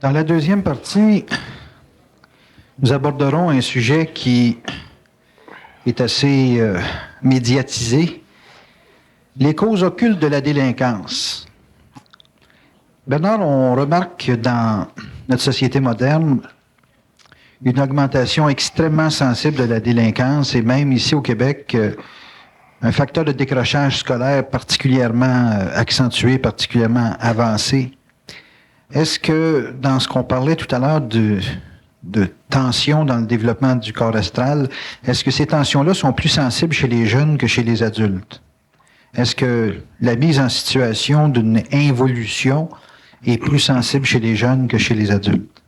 Dans la deuxième partie, nous aborderons un sujet qui est assez médiatisé, les causes occultes de la délinquance. Bernard, on remarque dans notre société moderne une augmentation extrêmement sensible de la délinquance et même ici au Québec, un facteur de décrochage scolaire particulièrement accentué, particulièrement avancé. Est-ce que, dans ce qu'on parlait tout à l'heure de tensions dans le développement du corps astral, est-ce que ces tensions-là sont plus sensibles chez les jeunes que chez les adultes? Est-ce que la mise en situation d'une involution est plus sensible chez les jeunes que chez les adultes?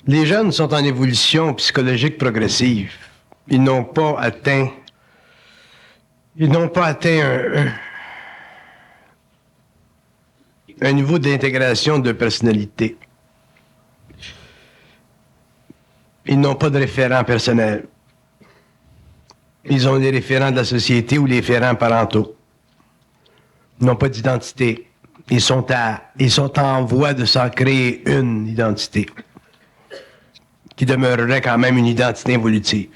Les jeunes sont en évolution psychologique progressive. Ils n'ont pas atteint un niveau d'intégration de personnalité. Ils n'ont pas de référents personnels. Ils ont des référents de la société ou les référents parentaux. Ils n'ont pas d'identité. Ils sont en voie de s'en créer une identité qui demeurerait quand même une identité évolutive.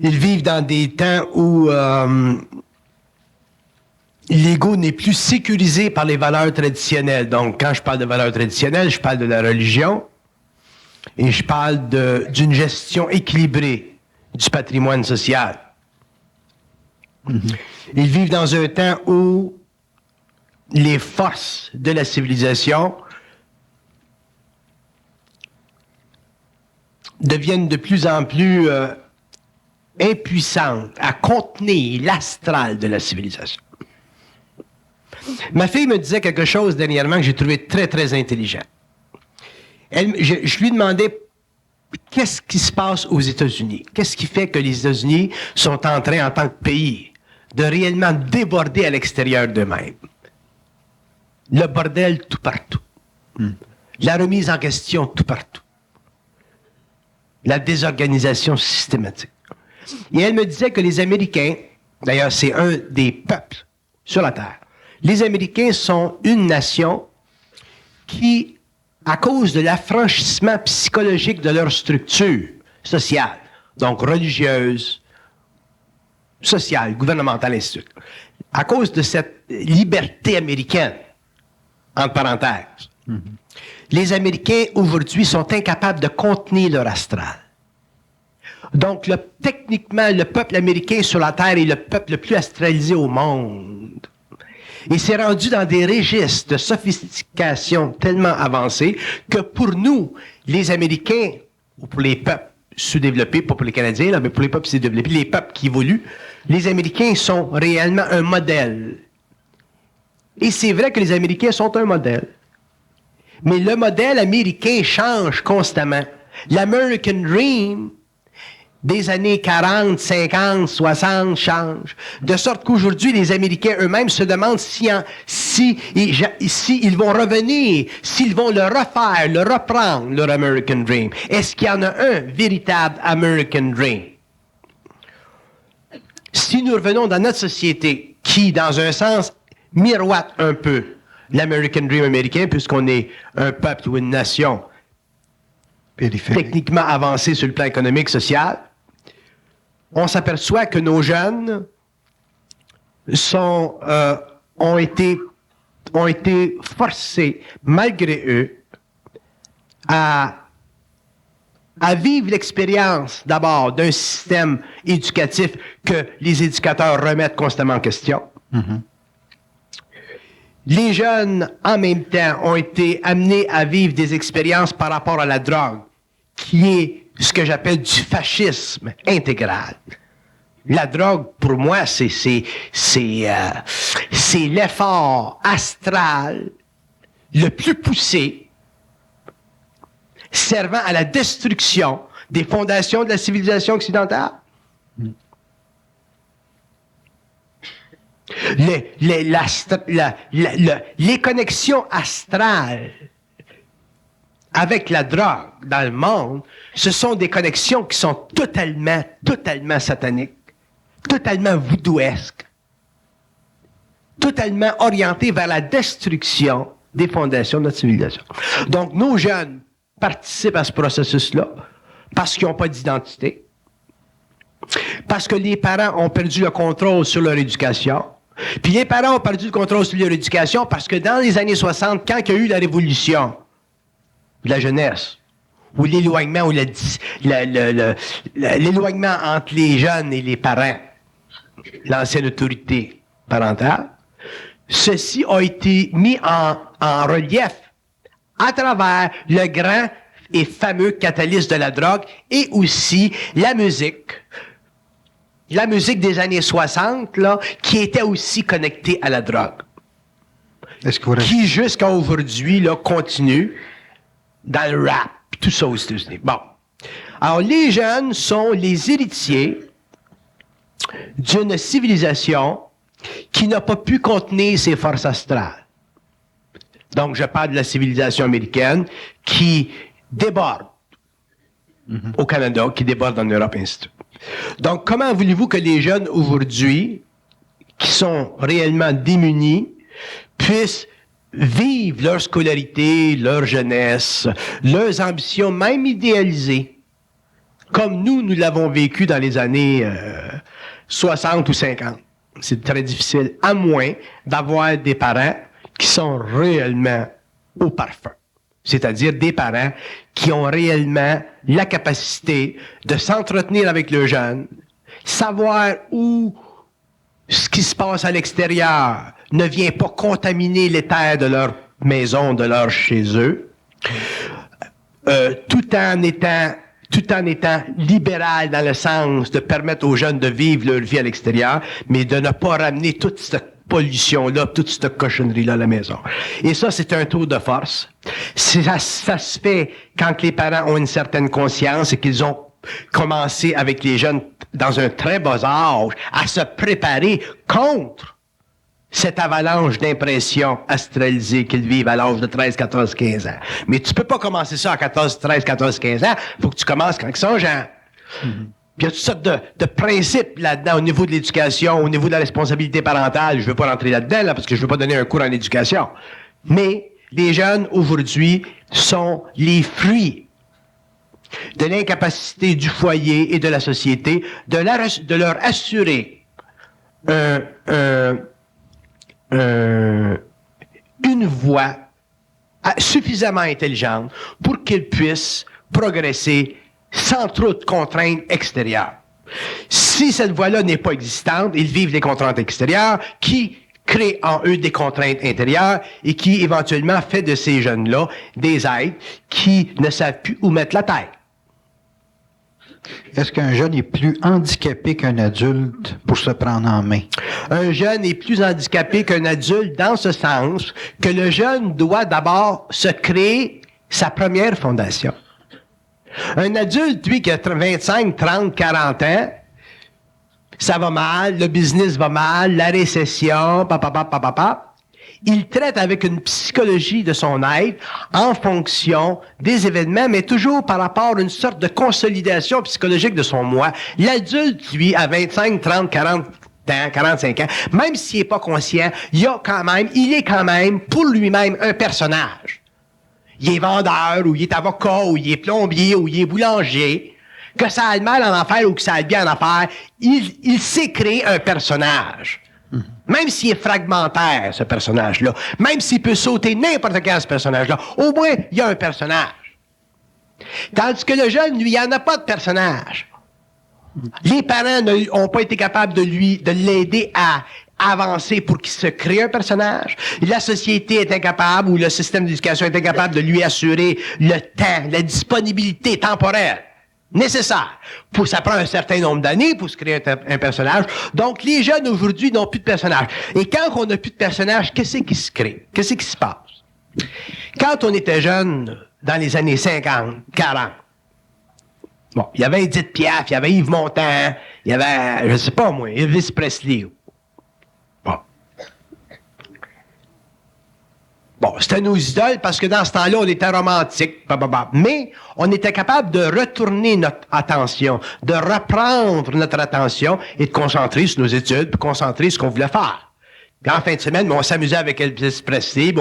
Ils vivent dans des temps où l'ego n'est plus sécurisé par les valeurs traditionnelles. Donc, quand je parle de valeurs traditionnelles, je parle de la religion et je parle d'une gestion équilibrée du patrimoine social. Ils vivent dans un temps où les forces de la civilisation deviennent de plus en plus impuissantes à contenir l'astral de la civilisation. Ma fille me disait quelque chose dernièrement que j'ai trouvé très, très intelligent. Je lui demandais qu'est-ce qui se passe aux États-Unis? Qu'est-ce qui fait que les États-Unis sont en train, en tant que pays, de réellement déborder à l'extérieur d'eux-mêmes? Le bordel tout partout. La remise en question tout partout. La désorganisation systématique. Et elle me disait que les Américains, d'ailleurs c'est un des peuples sur la Terre, les Américains sont une nation qui, à cause de l'affranchissement psychologique de leur structure sociale, donc religieuse, sociale, gouvernementale, ainsi de suite, à cause de cette liberté américaine, entre parenthèses, les Américains, aujourd'hui, sont incapables de contenir leur astral. Donc, techniquement, le peuple américain sur la Terre est le peuple le plus astralisé au monde. Il s'est rendu dans des registres de sophistication tellement avancés que pour nous, les Américains, ou pour les peuples sous-développés, pas pour les Canadiens, là, mais pour les peuples sous-développés, les peuples qui évoluent, les Américains sont réellement un modèle. Et c'est vrai que les Américains sont un modèle. Mais le modèle américain change constamment. L'American Dream des années 40, 50, 60 change. De sorte qu'aujourd'hui, les Américains eux-mêmes se demandent si ils vont revenir, s'ils vont le refaire, le reprendre, leur American Dream. Est-ce qu'il y en a un véritable American Dream? Si nous revenons dans notre société, qui, dans un sens, miroite un peu l'American Dream américain, puisqu'on est un peuple ou une nation techniquement avancée sur le plan économique, social, on s'aperçoit que nos jeunes ont été forcés, malgré eux, à vivre l'expérience, d'abord, d'un système éducatif que les éducateurs remettent constamment en question. Les jeunes, en même temps, ont été amenés à vivre des expériences par rapport à la drogue, qui est ce que j'appelle du fascisme intégral. La drogue, pour moi, c'est l'effort astral le plus poussé servant à la destruction des fondations de la civilisation occidentale. Les connexions astrales avec la drogue dans le monde, ce sont des connexions qui sont totalement sataniques, totalement voodooesques, totalement orientées vers la destruction des fondations de notre civilisation. Donc, nos jeunes participent à ce processus-là parce qu'ils n'ont pas d'identité, parce que les parents ont perdu le contrôle sur leur éducation. Puis les parents ont perdu le contrôle sur leur éducation parce que dans les années 60, quand il y a eu la révolution de la jeunesse, ou l'éloignement, ou l'éloignement entre les jeunes et les parents, l'ancienne autorité parentale, ceci a été mis en relief à travers le grand et fameux catalyste de la drogue et aussi la musique des années 60, là, qui était aussi connectée à la drogue. Est-ce que vous Qui, jusqu'à aujourd'hui, là, continue dans le rap, tout ça aux États-Unis. Bon. Alors, les jeunes sont les héritiers d'une civilisation qui n'a pas pu contenir ses forces astrales. Donc, je parle de la civilisation américaine qui déborde au Canada, qui déborde en Europe, ainsi de suite. Donc, comment voulez-vous que les jeunes aujourd'hui, qui sont réellement démunis, puissent vivre leur scolarité, leur jeunesse, leurs ambitions, même idéalisées, comme nous l'avons vécu dans les années 60 ou 50. C'est très difficile, à moins d'avoir des parents qui sont réellement au parfum. C'est-à-dire des parents qui ont réellement la capacité de s'entretenir avec le jeune, savoir où ce qui se passe à l'extérieur ne vient pas contaminer les terres de leur maison, de leur chez eux, tout en étant libéral dans le sens de permettre aux jeunes de vivre leur vie à l'extérieur, mais de ne pas ramener toute cette pollution-là, toute cette cochonnerie-là à la maison. Et ça, c'est un tour de force. Ça se fait quand les parents ont une certaine conscience et qu'ils ont commencé avec les jeunes dans un très bas âge à se préparer contre cette avalanche d'impressions astralisées qu'ils vivent à l'âge de 13, 14, 15 ans. Mais tu peux pas commencer ça à 13, 14, 15 ans. Faut que tu commences quand ils sont jeunes. Puis il y a toutes sortes de principes là-dedans au niveau de l'éducation, au niveau de la responsabilité parentale. Je veux pas rentrer là-dedans, là, parce que je veux pas donner un cours en éducation. Mais les jeunes, aujourd'hui, sont les fruits de l'incapacité du foyer et de la société de leur assurer une voie suffisamment intelligente pour qu'ils puissent progresser sans trop de contraintes extérieures. Si cette voie-là n'est pas existante, ils vivent des contraintes extérieures qui créent en eux des contraintes intérieures et qui éventuellement fait de ces jeunes-là des êtres qui ne savent plus où mettre la tête. Est-ce qu'un jeune est plus handicapé qu'un adulte pour se prendre en main? Un jeune est plus handicapé qu'un adulte dans ce sens que le jeune doit d'abord se créer sa première fondation. Un adulte, lui, qui a 25, 30, 40 ans, ça va mal, le business va mal, la récession, il traite avec une psychologie de son être en fonction des événements, mais toujours par rapport à une sorte de consolidation psychologique de son moi. L'adulte, lui, à 25, 30, 40 ans, 45 ans, même s'il n'est pas conscient, il est quand même, pour lui-même, un personnage. Il est vendeur, ou il est avocat, ou il est plombier, ou il est boulanger. Que ça aille mal en affaires ou que ça aille bien en affaires, il sait créer un personnage. Même s'il est fragmentaire, ce personnage-là, même s'il peut sauter n'importe quel ce personnage-là, au moins, il y a un personnage. Tandis que le jeune, lui, il n'y en a pas de personnage. Les parents n'ont pas été capables de l'aider à avancer pour qu'il se crée un personnage. La société est incapable, ou le système d'éducation est incapable de lui assurer le temps, la disponibilité temporelle nécessaire. Ça prend un certain nombre d'années pour se créer un personnage. Donc, les jeunes aujourd'hui n'ont plus de personnage. Et quand on n'a plus de personnage, qu'est-ce qui se crée? Qu'est-ce qui se passe? Quand on était jeune, dans les années 50, 40, bon, il y avait Edith Piaf, il y avait Yves Montand, il y avait, je sais pas moi, Elvis Presley. Bon. Bon, c'était nos idoles parce que dans ce temps-là, on était romantiques, mais on était capable de retourner notre attention, de reprendre notre attention et de concentrer sur nos études, puis concentrer sur ce qu'on voulait faire. Puis en fin de semaine, on s'amusait avec Elvis Presley,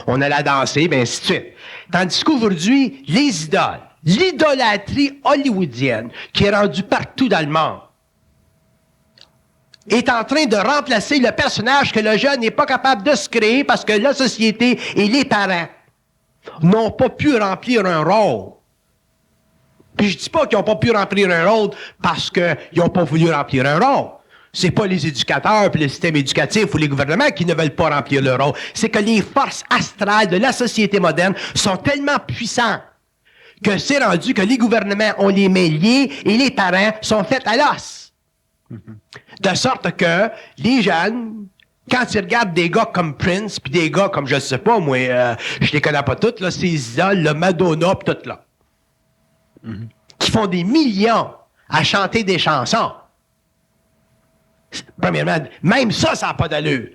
on allait danser, bien ainsi de suite. Tandis qu'aujourd'hui, les idoles, l'idolâtrie hollywoodienne qui est rendue partout dans le monde, est en train de remplacer le personnage que le jeune n'est pas capable de se créer parce que la société et les parents n'ont pas pu remplir un rôle. Puis je dis pas qu'ils n'ont pas pu remplir un rôle parce qu'ils n'ont pas voulu remplir un rôle. C'est pas les éducateurs puis le système éducatif ou les gouvernements qui ne veulent pas remplir leur rôle. C'est que les forces astrales de la société moderne sont tellement puissantes que c'est rendu que les gouvernements ont les mains liées et les parents sont faits à l'os. De sorte que les jeunes, quand ils regardent des gars comme Prince, puis des gars comme, je sais pas, moi, je les connais pas toutes, là, ces idoles, le Madonna, pis tout là, qui font des millions à chanter des chansons. Premièrement, même ça n'a pas d'allure.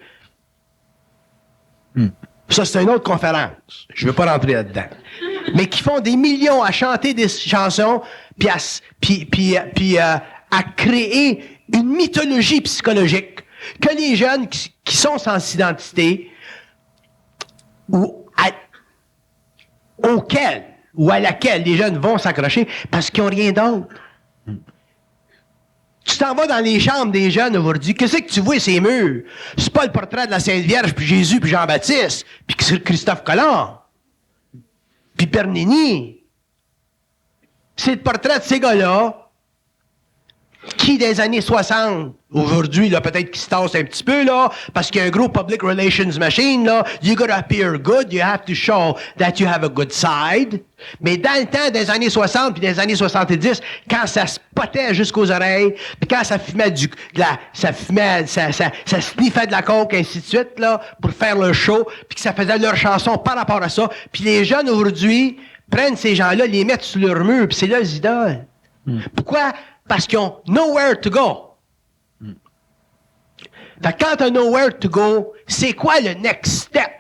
Ça, c'est une autre conférence. Je veux pas rentrer là-dedans. Mais qui font des millions à chanter des chansons, puis à créer une mythologie psychologique que les jeunes qui sont sans identité auquel ou à laquelle les jeunes vont s'accrocher parce qu'ils n'ont rien d'autre. Tu t'en vas dans les chambres des jeunes aujourd'hui, qu'est-ce que tu vois ces murs? C'est pas le portrait de la Sainte Vierge, puis Jésus, puis Jean-Baptiste, puis Christophe Colomb, puis Bernini. C'est le portrait de ces gars-là qui, des années 60, aujourd'hui, là, peut-être qu'ils se tassent un petit peu, là, parce qu'il y a un gros public relations machine, là. You gotta appear good, you have to show that you have a good side. Mais dans le temps des années 60 puis des années 70, quand ça spotait jusqu'aux oreilles, puis quand ça fumait ça sniffait de la coke, ainsi de suite, là, pour faire leur show, puis que ça faisait leur chanson par rapport à ça. Puis les jeunes, aujourd'hui, prennent ces gens-là, les mettent sur leur mur, puis c'est leurs idoles. Pourquoi? Parce qu'ils ont nowhere to go. Fait que quand t'as nowhere to go, c'est quoi le next step?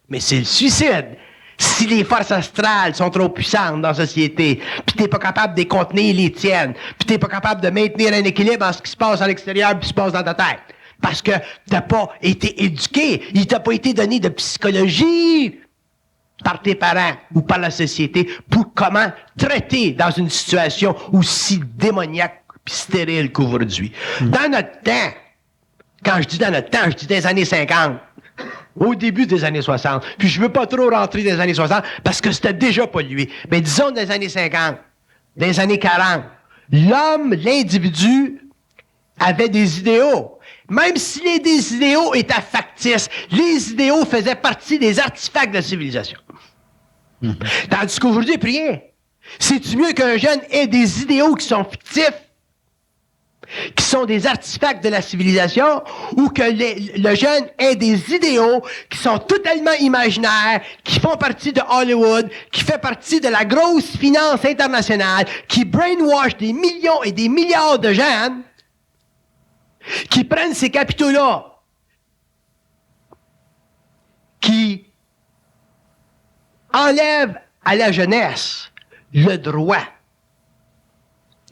Mais c'est le suicide. Si les forces astrales sont trop puissantes dans la société, puis t'es pas capable de les contenir les tiennes, puis t'es pas capable de maintenir un équilibre entre ce qui se passe à l'extérieur et ce qui se passe dans ta tête. Parce que t'as pas été éduqué, il t'a pas été donné de psychologie par tes parents ou par la société pour comment traiter dans une situation aussi démoniaque puis stérile qu'aujourd'hui. Dans notre temps, quand je dis dans notre temps, je dis des années 50, au début des années 60, puis je veux pas trop rentrer des années 60 parce que c'était déjà pollué, mais disons des années 50, des années 40, l'homme, l'individu, avait des idéaux. Même si des idéaux étaient factices, les idéaux faisaient partie des artefacts de la civilisation. Tandis qu'aujourd'hui, plus rien. C'est-tu mieux qu'un jeune ait des idéaux qui sont fictifs, qui sont des artefacts de la civilisation, ou que le jeune ait des idéaux qui sont totalement imaginaires, qui font partie de Hollywood, qui fait partie de la grosse finance internationale, qui brainwash des millions et des milliards de jeunes, qui prennent ces capitaux-là, qui enlèvent à la jeunesse le droit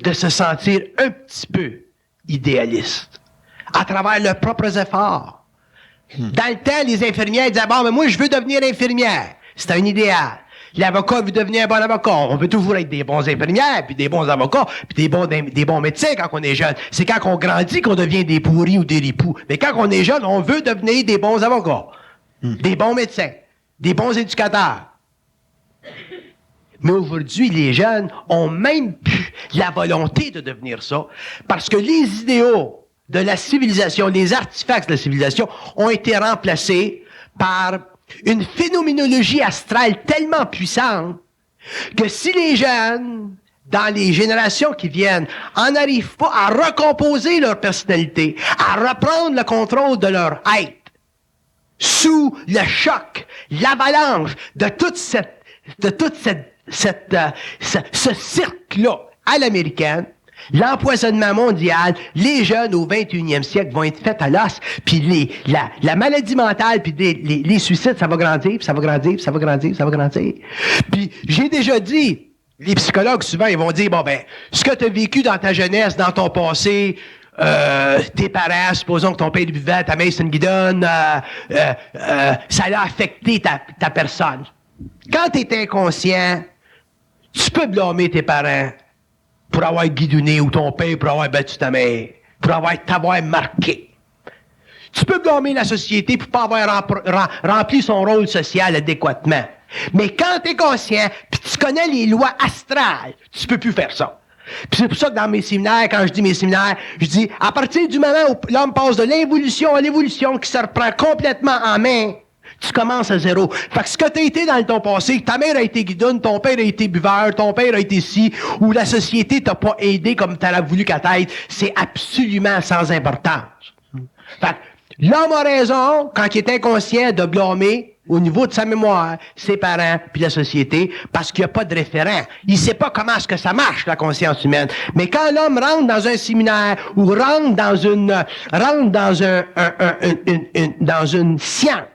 de se sentir un petit peu idéaliste à travers leurs propres efforts. Dans le temps, les infirmières disaient « Bon, mais moi, je veux devenir infirmière. » C'est un idéal. L'avocat veut devenir un bon avocat. On veut toujours être des bons infirmières, puis des bons avocats, puis des bons médecins quand on est jeune. C'est quand on grandit qu'on devient des pourris ou des ripoux. Mais quand on est jeune, on veut devenir des bons avocats, des bons médecins, des bons éducateurs. Mais aujourd'hui, les jeunes ont même plus la volonté de devenir ça, parce que les idéaux de la civilisation, les artefacts de la civilisation ont été remplacés par une phénoménologie astrale tellement puissante que si les jeunes, dans les générations qui viennent, en arrivent pas à recomposer leur personnalité, à reprendre le contrôle de leur être, sous le choc, l'avalanche de ce cirque-là à l'américaine, L'empoisonnement mondial, les jeunes au 21e siècle vont être faits à l'os, puis la maladie mentale, puis les suicides, ça va grandir, puis ça va grandir, puis ça va grandir, puis ça va grandir. Puis j'ai déjà dit, les psychologues, souvent, ils vont dire, bon, ben, ce que tu as vécu dans ta jeunesse, dans ton passé, tes parents, supposons que ton père buvait, ta mère c'est une guidonne, ça a affecté ta personne. Quand tu es inconscient, tu peux blâmer tes parents pour avoir guidonné ou ton père pour avoir battu ta mère, pour t'avoir marqué. Tu peux blâmer la société pour pas avoir rempli son rôle social adéquatement. Mais quand tu es conscient, puis tu connais les lois astrales, tu peux plus faire ça. Puis c'est pour ça que dans mes séminaires, quand je dis mes séminaires, je dis, à partir du moment où l'homme passe de l'involution à l'évolution qui se reprend complètement en main, tu commences à zéro. Fait que ce que tu as été dans ton passé, ta mère a été guidoune, ton père a été buveur, ton père a été ci, ou la société t'a pas aidé comme tu aurais voulu qu'elle t'aide, c'est absolument sans importance. Fait que l'homme a raison, quand il est inconscient, de blâmer au niveau de sa mémoire, ses parents, puis la société, parce qu'il n'y a pas de référent. Il sait pas comment est-ce que ça marche, la conscience humaine. Mais quand l'homme rentre dans un séminaire, ou rentre dans une science,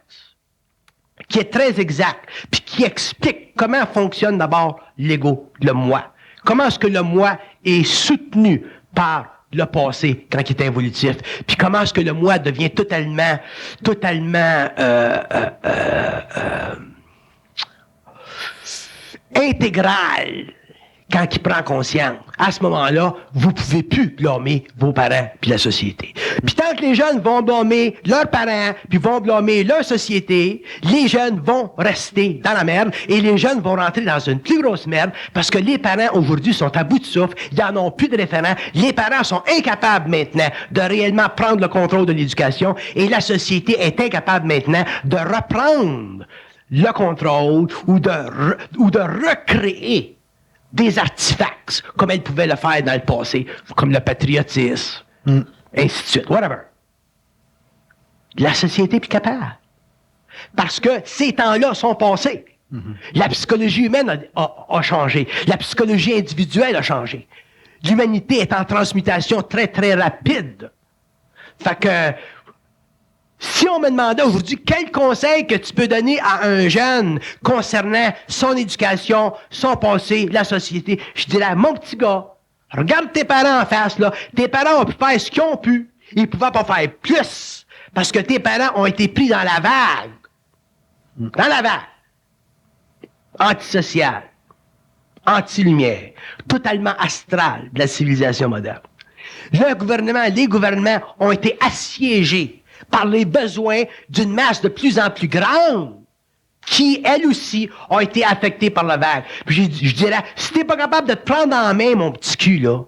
qui est très exacte, puis qui explique comment fonctionne d'abord l'ego, le moi. Comment est-ce que le moi est soutenu par le passé quand il est involutif, puis comment est-ce que le moi devient totalement intégral quand il prend conscience. À ce moment-là, vous pouvez plus blâmer vos parents puis la société. Puis tant que les jeunes vont blâmer leurs parents puis vont blâmer leur société, les jeunes vont rester dans la merde et les jeunes vont rentrer dans une plus grosse merde parce que les parents aujourd'hui sont à bout de souffle, ils n'en ont plus de référents, les parents sont incapables maintenant de réellement prendre le contrôle de l'éducation et la société est incapable maintenant de reprendre le contrôle ou de recréer des artefacts, comme elle pouvait le faire dans le passé, comme le patriotisme, ainsi de suite, whatever. La société est plus capable. Parce que ces temps-là sont passés. La psychologie humaine a changé. La psychologie individuelle a changé. L'humanité est en transmutation très, très rapide. Fait que, si on me demandait aujourd'hui quel conseil que tu peux donner à un jeune concernant son éducation, son passé, la société, je dirais, mon petit gars, regarde tes parents en face, là. Tes parents ont pu faire ce qu'ils ont pu. Ils ne pouvaient pas faire plus. Parce que tes parents ont été pris dans la vague. Dans la vague. Antisociale. Anti-lumière. Totalement astrale de la civilisation moderne. Les gouvernements ont été assiégés par les besoins d'une masse de plus en plus grande qui, elle aussi, ont été affectées par la vague. Puis je dirais, si t'es pas capable de te prendre en main, mon petit cul, là,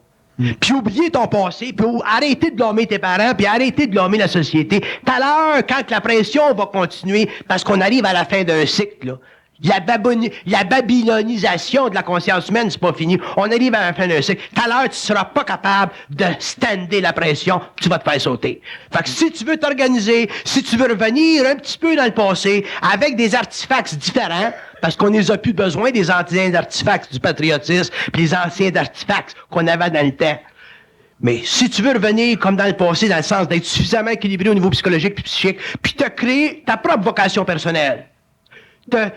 puis oublier ton passé, puis arrêter de blâmer tes parents, puis arrêter de blâmer la société, tout à l'heure, quand la pression va continuer, parce qu'on arrive à la fin d'un cycle, là, la babylonisation de la conscience humaine, c'est pas fini. On arrive à la fin d'un cycle. Tout à l'heure, tu seras pas capable de stander la pression, tu vas te faire sauter. Fait que si tu veux t'organiser, si tu veux revenir un petit peu dans le passé, avec des artefacts différents, parce qu'on les a plus besoin, des anciens artefacts du patriotisme, puis les anciens artefacts qu'on avait dans le temps. Mais si tu veux revenir comme dans le passé, dans le sens d'être suffisamment équilibré au niveau psychologique puis psychique, puis te créer ta propre vocation personnelle, te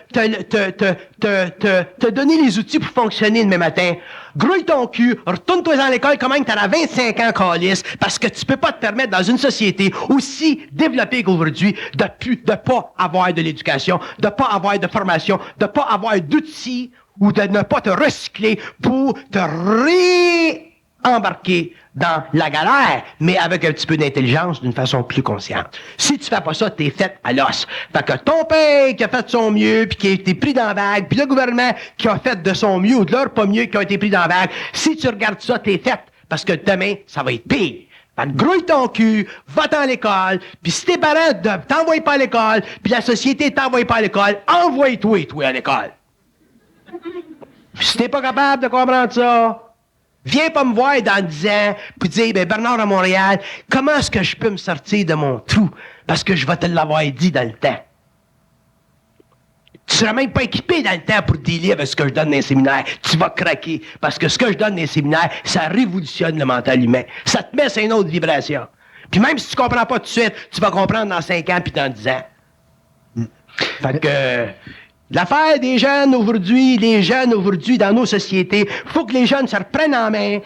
donner les outils pour fonctionner demain matin. Grouille ton cul, retourne-toi dans l'école comme même t'as 25 ans, calice, parce que tu peux pas te permettre dans une société aussi développée qu'aujourd'hui de pas avoir de l'éducation, de pas avoir de formation, de pas avoir d'outils ou de ne pas te recycler pour te embarquer dans la galère, mais avec un petit peu d'intelligence, d'une façon plus consciente. Si tu fais pas ça, t'es fait à l'os. Fait que ton père qui a fait de son mieux, puis qui a été pris dans la vague, puis le gouvernement qui a fait de son mieux ou de leur pas mieux, qui a été pris dans la vague, si tu regardes ça, t'es fait. Parce que demain, ça va être pire. Fait que grouille ton cul, va-t'en à l'école, puis si tes parents t'envoient pas à l'école, puis la société t'envoie pas à l'école, envoie-toi à l'école. Si t'es pas capable de comprendre ça, viens pas me voir dans 10 ans, puis dire, ben Bernard à Montréal, comment est-ce que je peux me sortir de mon trou? Parce que je vais te l'avoir dit dans le temps. Tu seras même pas équipé dans le temps pour dealer avec ce que je donne dans les séminaires. Tu vas craquer. Parce que ce que je donne dans les séminaires, ça révolutionne le mental humain. Ça te met sur une autre vibration. Puis même si tu comprends pas tout de suite, tu vas comprendre dans 5 ans puis dans 10 ans. Fait que l'affaire des jeunes aujourd'hui, dans nos sociétés, faut que les jeunes se reprennent en main.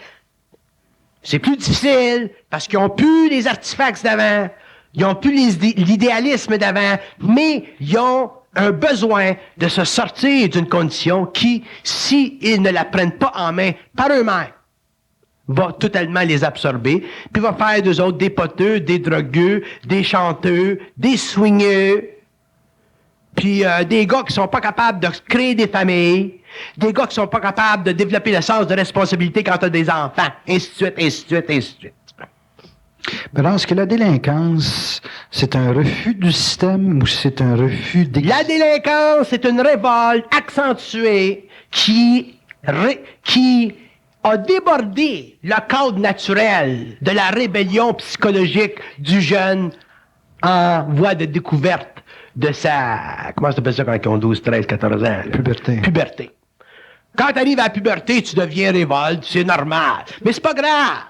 C'est plus difficile parce qu'ils ont plus les artefacts d'avant, ils ont plus l'idéalisme d'avant, mais ils ont un besoin de se sortir d'une condition qui, s'ils ne la prennent pas en main par eux-mêmes, va totalement les absorber, puis va faire d'eux autres des poteux, des drogueux, des chanteux, des swingeux, puis des gars qui sont pas capables de créer des familles, des gars qui sont pas capables de développer le sens de responsabilité quand tu as des enfants, ainsi de suite, ainsi de suite, ainsi de suite. Alors, est-ce que la délinquance, c'est un refus du système ou c'est un refus La délinquance, c'est une révolte accentuée qui a débordé le cadre naturel de la rébellion psychologique du jeune en voie de découverte de sa... Comment ça s'appelle ça quand ils ont 12, 13, 14 ans? Puberté. Quand tu arrives à la puberté, tu deviens révolte, c'est normal. Mais c'est pas grave.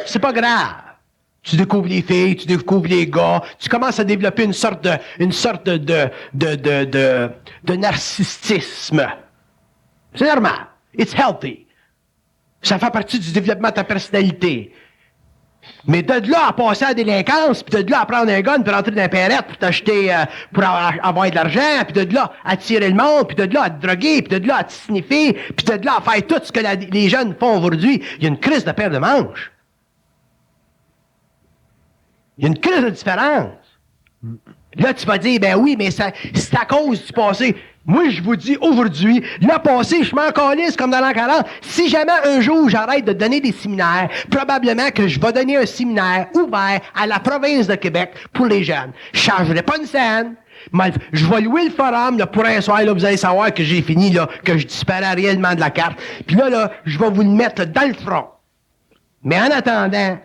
C'est pas grave. Tu découvres les filles, tu découvres les gars, tu commences à développer une sorte de narcissisme. C'est normal. It's healthy. Ça fait partie du développement de ta personnalité. Mais de là à passer à la délinquance, puis de là à prendre un gun, puis rentrer dans un perrette, pour t'acheter, pour avoir de l'argent, puis de là à tirer le monde, puis de là à te droguer, puis de là à te sniffer, puis de là à faire tout ce que les jeunes font aujourd'hui, il y a une crise de paire de manches. Il y a une crise de différence. Là, tu vas dire, ben oui, mais c'est à cause du passé. Moi, je vous dis aujourd'hui, le passé, je m'en calisse comme dans l'an 40. Si jamais un jour j'arrête de donner des séminaires, probablement que je vais donner un séminaire ouvert à la province de Québec pour les jeunes. Je ne changerai pas une scène. Je vais louer le forum là, pour un soir, là, vous allez savoir que j'ai fini, là, que je disparais réellement de la carte. Puis là, je vais vous le mettre dans le front. Mais en attendant,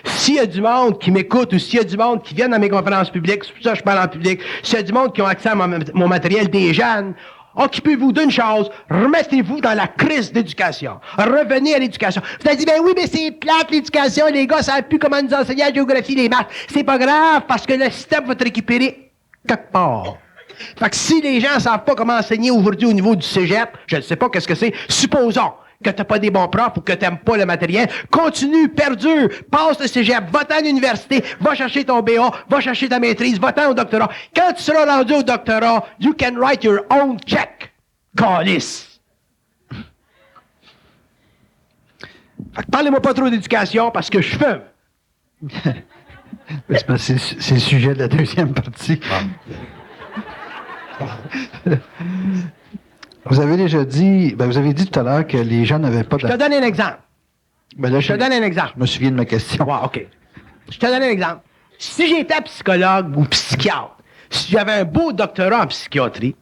s'il y a du monde qui m'écoute ou s'il y a du monde qui vient dans mes conférences publiques, c'est pour ça que je parle en public, s'il y a du monde qui ont accès à mon matériel, des jeunes, occupez-vous d'une chose, remettez-vous dans la crise d'éducation. Revenez à l'éducation. Vous avez dit, ben oui, mais c'est plate l'éducation, les gars savent plus comment nous enseigner la géographie, les maths. C'est pas grave, parce que le système va te récupérer quelque part. Fait que si les gens savent pas comment enseigner aujourd'hui au niveau du cégep, je ne sais pas qu'est-ce que c'est, supposons que t'as pas des bons profs ou que t'aimes pas le matériel, continue, perdure, passe le cégep, va-t'en à l'université, va chercher ton BA, va chercher ta maîtrise, va-t'en au doctorat. Quand tu seras rendu au doctorat, you can write your own check. Calice. Fait que parlez-moi pas trop d'éducation parce que je fume. C'est le sujet de la deuxième partie. Vous avez déjà dit, vous avez dit tout à l'heure que les gens n'avaient pas de... Je te donne un exemple. Ben là, je te donne un exemple. Je me souviens de ma question. Ouais, OK. Je te donne un exemple. Si j'étais psychologue ou psychiatre, si j'avais un beau doctorat en psychiatrie,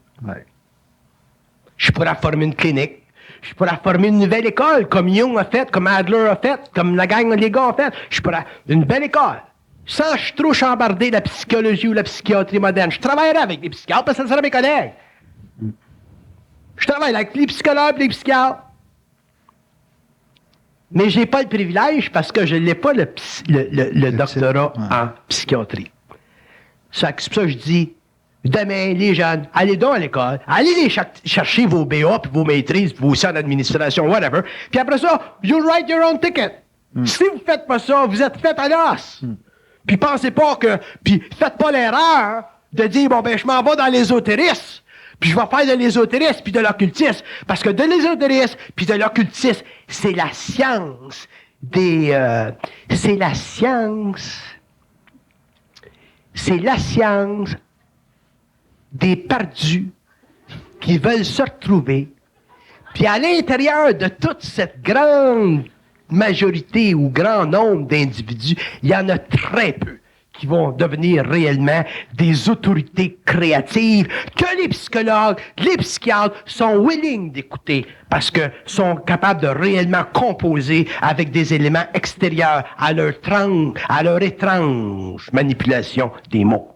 je pourrais former une clinique, je pourrais former une nouvelle école, comme Jung a fait, comme Adler a fait, comme la gang des gars a fait. Je pourrais... Une belle école. Sans trop chambarder la psychologie ou la psychiatrie moderne. Je travaillerais avec les psychiatres parce que ça serait mes collègues. Je travaille avec les psychologues et les psychiatres. Mais j'ai pas le privilège parce que je n'ai pas le doctorat en psychiatrie. C'est pour ça que je dis, demain, les jeunes, allez donc à l'école, allez les chercher vos BA, puis vos maîtrises, puis vos aussi en administration, whatever. Puis après ça, you'll write your own ticket. Si vous faites pas ça, vous êtes fait à l'os. Puis pensez pas que... Puis faites pas l'erreur de dire, bon ben je m'en vais dans l'ésotérisme. Puis je vais faire de l'ésotérisme puis de l'occultisme. Parce que de l'ésotérisme puis de l'occultisme, c'est la science c'est la science des perdus qui veulent se retrouver. Puis à l'intérieur de toute cette grande majorité ou grand nombre d'individus, il y en a très peu qui vont devenir réellement des autorités créatives que les psychologues, les psychiatres sont willing d'écouter parce que sont capables de réellement composer avec des éléments extérieurs à leur étrange manipulation des mots.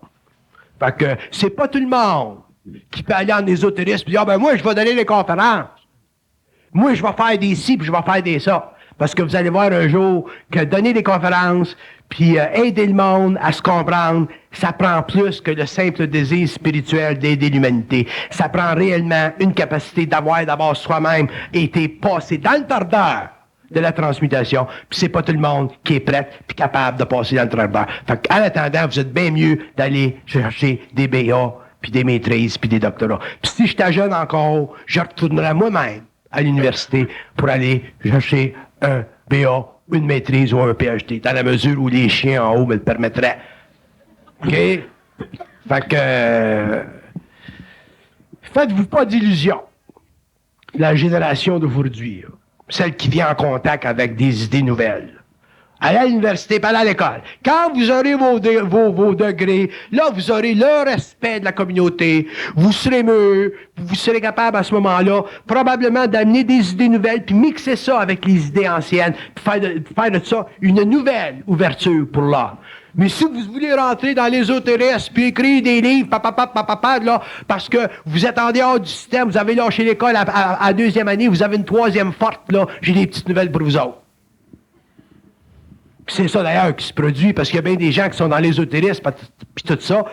Fait que c'est pas tout le monde. qui peut aller en ésotérisme et dire, ah ben moi, je vais donner les conférences. Moi, je vais faire des ci, puis je vais faire des ça. Parce que vous allez voir un jour que donner des conférences, puis aider le monde à se comprendre, ça prend plus que le simple désir spirituel d'aider l'humanité. Ça prend réellement une capacité d'avoir d'abord soi-même été passé dans le tordeur de la transmutation, puis c'est pas tout le monde qui est prêt puis capable de passer dans le tordeur. Fait qu'en attendant, vous êtes bien mieux d'aller chercher des BA, puis des maîtrises, puis des doctorats. Puis si j'étais jeune encore, je retournerais moi-même à l'université pour aller chercher un BA, une maîtrise ou un PhD, dans la mesure où les chiens en haut me le permettraient. OK? Fait que... faites-vous pas d'illusions. La génération d'aujourd'hui, celle qui vient en contact avec des idées nouvelles. Allez à l'université, pas à l'école. Quand vous aurez vos degrés, là, vous aurez le respect de la communauté. Vous serez mieux. Vous serez capable, à ce moment-là, probablement d'amener des idées nouvelles, puis mixer ça avec les idées anciennes, puis faire de ça une nouvelle ouverture pour l'homme. Mais si vous voulez rentrer dans l'ésotérisme, puis écrire des livres, là, parce que vous êtes en dehors du système, vous avez lâché l'école à deuxième année, vous avez une troisième forte, là, j'ai des petites nouvelles pour vous autres. Puis c'est ça d'ailleurs qui se produit, parce qu'il y a bien des gens qui sont dans l'ésotérisme, puis tout ça,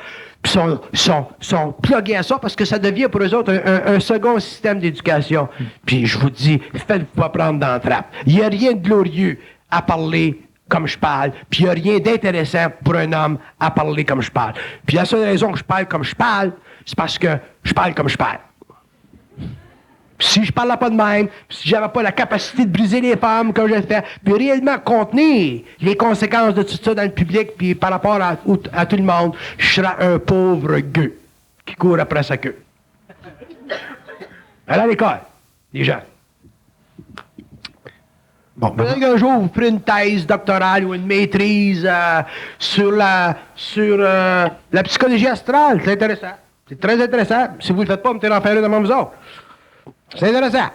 puis sont plugués à ça, parce que ça devient pour eux autres un second système d'éducation. Puis je vous dis, faites-vous pas prendre dans la trappe. Il n'y a rien de glorieux à parler comme je parle, puis il n'y a rien d'intéressant pour un homme à parler comme je parle. Puis la seule raison que je parle comme je parle, c'est parce que je parle comme je parle. Si je parlais pas de même, si j'avais pas la capacité de briser les femmes comme je le fais, puis réellement contenir les conséquences de tout ça dans le public, puis par rapport à tout le monde, je serais un pauvre gueux qui court après sa queue. Allez à l'école, les gens. Bon, peut-être qu'un jour, vous ferez une thèse doctorale ou une maîtrise sur la psychologie astrale. C'est intéressant. C'est très intéressant. Si vous ne le faites pas, mettez en faire une devant vous autres. C'est intéressant.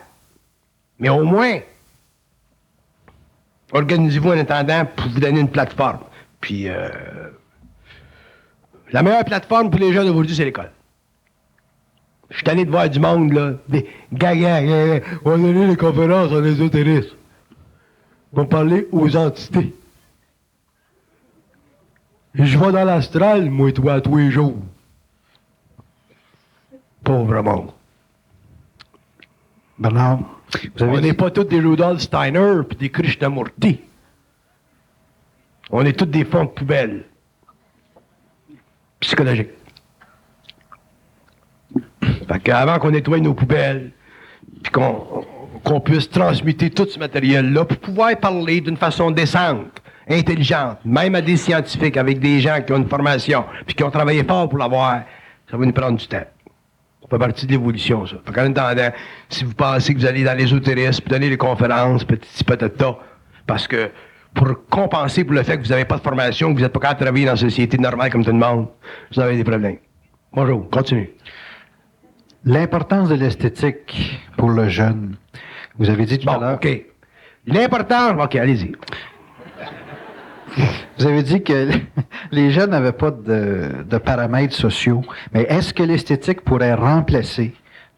Mais au moins, organisez-vous en attendant pour vous donner une plateforme. Puis, la meilleure plateforme pour les jeunes d'aujourd'hui, c'est l'école. Je suis allé de voir du monde, là, des gaga, on va donner des conférences en ésotérisme. On va parler aux entités. Et je vais dans l'astral, moi et toi, tous les jours. Pauvre monde. Bernard, On n'est pas tous des Rudolf Steiner puis des Krishnamurti. On est tous des fonds de poubelle. Psychologiques. Fait qu'avant qu'on nettoie nos poubelles, puis qu'on puisse transmuter tout ce matériel-là pour pouvoir parler d'une façon décente, intelligente, même à des scientifiques, avec des gens qui ont une formation, puis qui ont travaillé fort pour l'avoir, ça va nous prendre du temps. Ça fait partie de l'évolution, ça. Fait qu'en attendant, si vous pensez que vous allez dans l'ésotérisme, puis donner des conférences, petit patata, parce que pour compenser pour le fait que vous n'avez pas de formation, que vous n'êtes pas capable de travailler dans une société normale comme tout le monde, vous avez des problèmes. Bonjour, continue. l'importance de l'esthétique pour le jeune. Vous avez dit tout à l'heure... OK. L'importance... OK, allez-y. Vous avez dit que les jeunes n'avaient pas de paramètres sociaux, mais est-ce que l'esthétique pourrait remplacer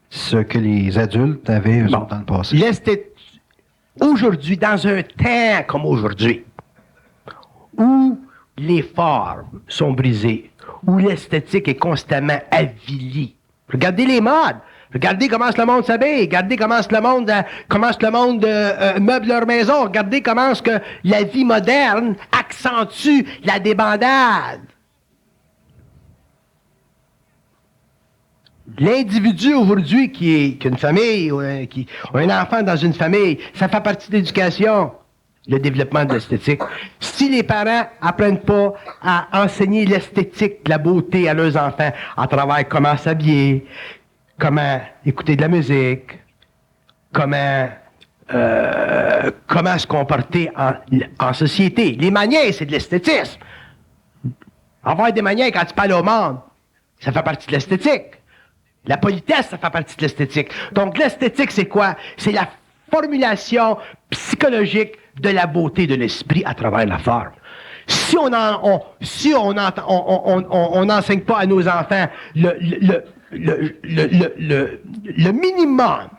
ce que les adultes avaient dans le passé? Aujourd'hui, dans un temps comme aujourd'hui, où les formes sont brisées, où l'esthétique est constamment avilie, regardez les modes. Regardez comment le monde s'habille. Regardez comment le monde meuble leur maison. Regardez comment que la vie moderne accentue la débandade. L'individu aujourd'hui qui a une famille, qui a un enfant dans une famille, ça fait partie de l'éducation, le développement de l'esthétique. Si les parents apprennent pas à enseigner l'esthétique, la beauté à leurs enfants, à travers comment s'habiller, comment écouter de la musique, comment se comporter en société. Les manières, c'est de l'esthétisme. Avoir des manières quand tu parles au monde, ça fait partie de l'esthétique. La politesse, ça fait partie de l'esthétique. Donc l'esthétique, c'est quoi? C'est la formulation psychologique de la beauté de l'esprit à travers la forme. Si on n'enseigne pas à nos enfants le minimum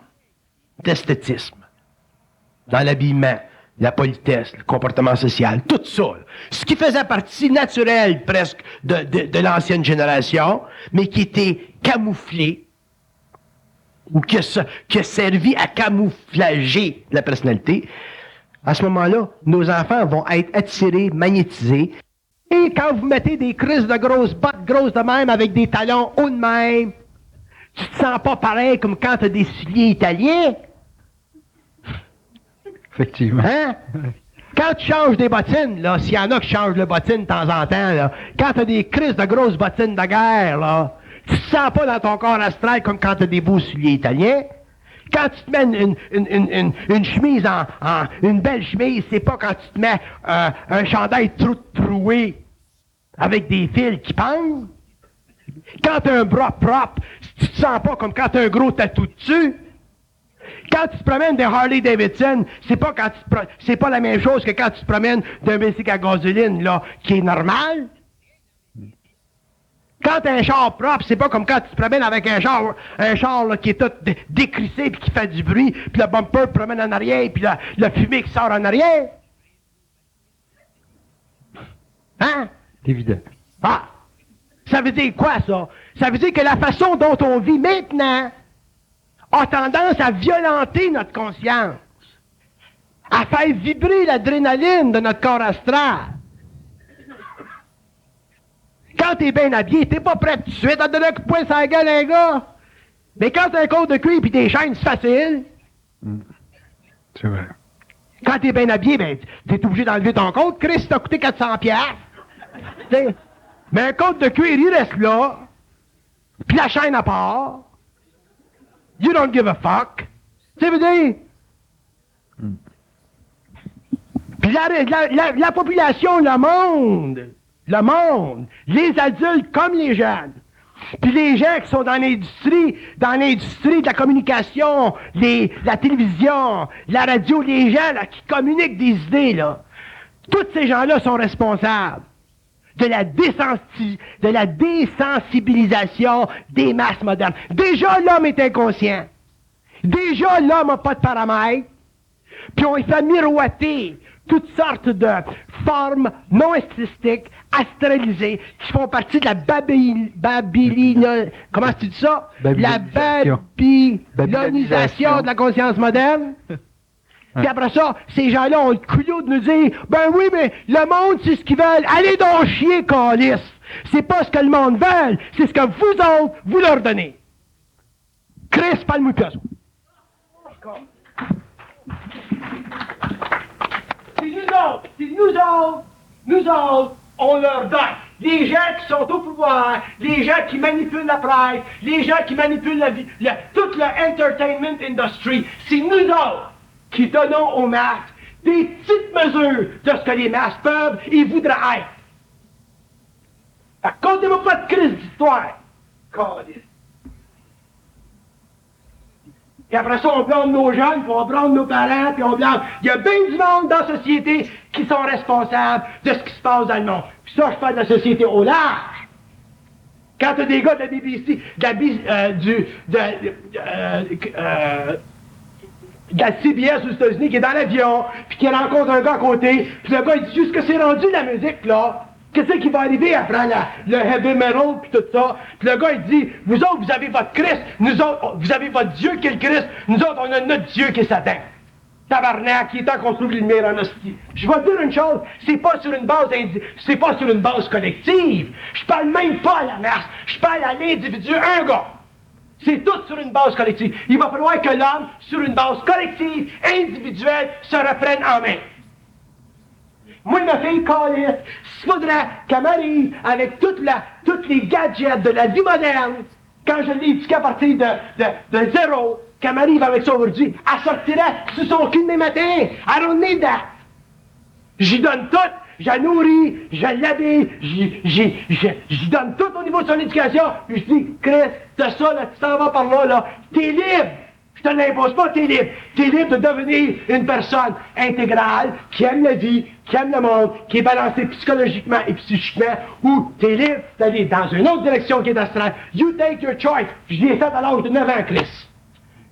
d'esthétisme dans l'habillement, la politesse, le comportement social, tout ça. Là. Ce qui faisait partie naturelle presque de l'ancienne génération, mais qui était camouflé, ou qui a servi à camouflager la personnalité, à ce moment-là, nos enfants vont être attirés, magnétisés. Et quand vous mettez des crises de grosses bottes grosses de même, avec des talons hauts de même, tu te sens pas pareil comme quand tu as des souliers italiens. Effectivement. Hein? Quand tu changes des bottines, là, s'il y en a qui changent de bottines de temps en temps, là, quand tu as des crises de grosses bottines de guerre, là, tu te sens pas dans ton corps astral comme quand tu as des beaux souliers italiens. Quand tu te mets une chemise une belle chemise, c'est pas quand tu te mets un chandail troué avec des fils qui pendent. Quand tu as un bras propre, tu te sens pas comme quand tu as un gros tatou dessus. Quand tu te promènes d'un Harley Davidson, c'est pas la même chose que quand tu te promènes d'un bicycle à gasoline, là, qui est normal. Quand t'as un char propre, c'est pas comme quand tu te promènes avec un char là, qui est tout décrissé puis qui fait du bruit, puis le bumper promène en arrière, puis le fumée qui sort en arrière. Hein? C'est évident. Ah! Ça veut dire quoi, ça? Ça veut dire que la façon dont on vit maintenant a tendance à violenter notre conscience, à faire vibrer l'adrénaline de notre corps astral. Quand t'es bien habillé, t'es pas prêt tout de suite à te donner un coup de poing sur la gueule, un gars. Mais quand t'as un côte de cuir et des chaînes, c'est facile. C'est vrai. Quand t'es bien habillé, ben, t'es obligé d'enlever ton côte. Chris, t'as coûté 400 piastres. Mais un côte de cuir, il reste là. Puis la chaîne à part. You don't give a fuck. Tu veux dire? Puis la population, le monde, les adultes comme les jeunes, puis les gens qui sont dans l'industrie de la communication, la télévision, la radio, les gens là, qui communiquent des idées, là, tous ces gens-là sont responsables de la désensibilisation des masses modernes. Déjà, l'homme est inconscient. Déjà, l'homme n'a pas de paramètres. Puis on lui fait miroiter toutes sortes de formes non esthétiques, astralisées, qui font partie de la comment tu dis ça? La babylonisation de la conscience moderne. Puis après ça, ces gens-là ont le culot de nous dire, ben oui, mais le monde, c'est ce qu'ils veulent. Allez donc chier, câlisse. C'est pas ce que le monde veut, c'est ce que vous autres, vous leur donnez. Chris, parle-moi plus. C'est nous autres, on leur donne. Les gens qui sont au pouvoir, les gens qui manipulent la presse, les gens qui manipulent toute l'entertainment industry, c'est nous autres qui donnons aux masses des petites mesures de ce que les masses peuvent et voudraient être. Racontez-moi pas de crise d'histoire. Et après ça, on blâme nos jeunes, puis on blâme nos parents, puis on blâme... Il y a bien du monde dans la société qui sont responsables de ce qui se passe dans le monde. Puis ça, je parle de la société au large. Quand t'as des gars de la BBC, de la CBS aux États-Unis qui est dans l'avion, puis qui rencontre un gars à côté, puis le gars, il dit, juste que c'est rendu la musique, là? Qu'est-ce qui va arriver après le heavy metal puis tout ça? Puis le gars, il dit, vous autres, vous avez votre Christ, nous autres, vous avez votre Dieu qui est le Christ, nous autres, on a notre Dieu qui est Satan. Tabarnak, il est temps qu'on trouve l'univers en hostie. Je vais te dire une chose, c'est pas sur une base collective. Je parle même pas à la masse, je parle à l'individu, un gars. C'est tout sur une base collective. Il va falloir que l'homme, sur une base collective, individuelle, se reprenne en main. Moi, ma fille, Callis, s'il faudrait qu'elle m'arrive avec tous les gadgets de la vie moderne, quand je l'ai éduquée à partir de zéro, qu'elle m'arrive avec ça aujourd'hui, elle sortirait sur son cul demain matin. I don't need that. J'y donne tout. Je la nourris, je l'habille, j'y donne tout au niveau de son éducation. Puis je dis, Chris, t'as ça, là, tu t'en vas par là, t'es libre. Je te l'impose pas, t'es libre. T'es libre de devenir une personne intégrale, qui aime la vie, qui aime le monde, qui est balancée psychologiquement et psychiquement, ou t'es libre d'aller dans une autre direction qui est astrale. You take your choice. Je l'ai fait à l'âge de 9 ans, Chris.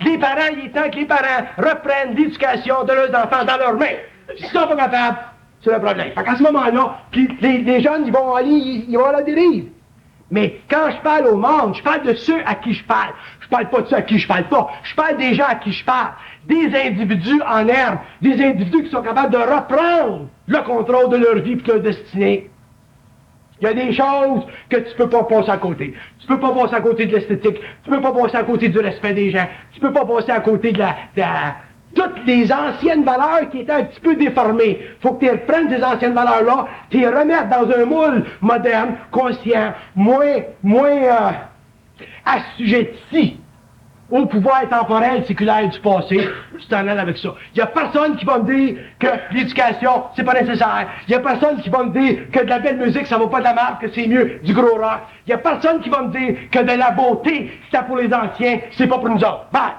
Les parents, il est temps que les parents reprennent l'éducation de leurs enfants dans leurs mains. S'ils sont pas capables, c'est le problème. Fait qu'à ce moment-là, les jeunes, ils vont à la dérive. Mais quand je parle au monde, je parle de ceux à qui je parle. Je parle pas de ceux à qui je parle pas. Je parle des gens à qui je parle. Des individus en herbe. Des individus qui sont capables de reprendre le contrôle de leur vie et de leur destinée. Il y a des choses que tu peux pas passer à côté. Tu peux pas passer à côté de l'esthétique. Tu peux pas passer à côté du respect des gens. Tu peux pas passer à côté de toutes les anciennes valeurs qui étaient un petit peu déformées. Faut que tu reprennes ces anciennes valeurs-là, tu les remettes dans un moule moderne, conscient, moins assujetti au pouvoir temporel séculaire du passé. Tu t'en allais avec ça. Il n'y a personne qui va me dire que l'éducation, c'est pas nécessaire. Il n'y a personne qui va me dire que de la belle musique, ça vaut pas de la marque, que c'est mieux du gros rock. Il n'y a personne qui va me dire que de la beauté, c'est pour les anciens, c'est pas pour nous autres. Bye!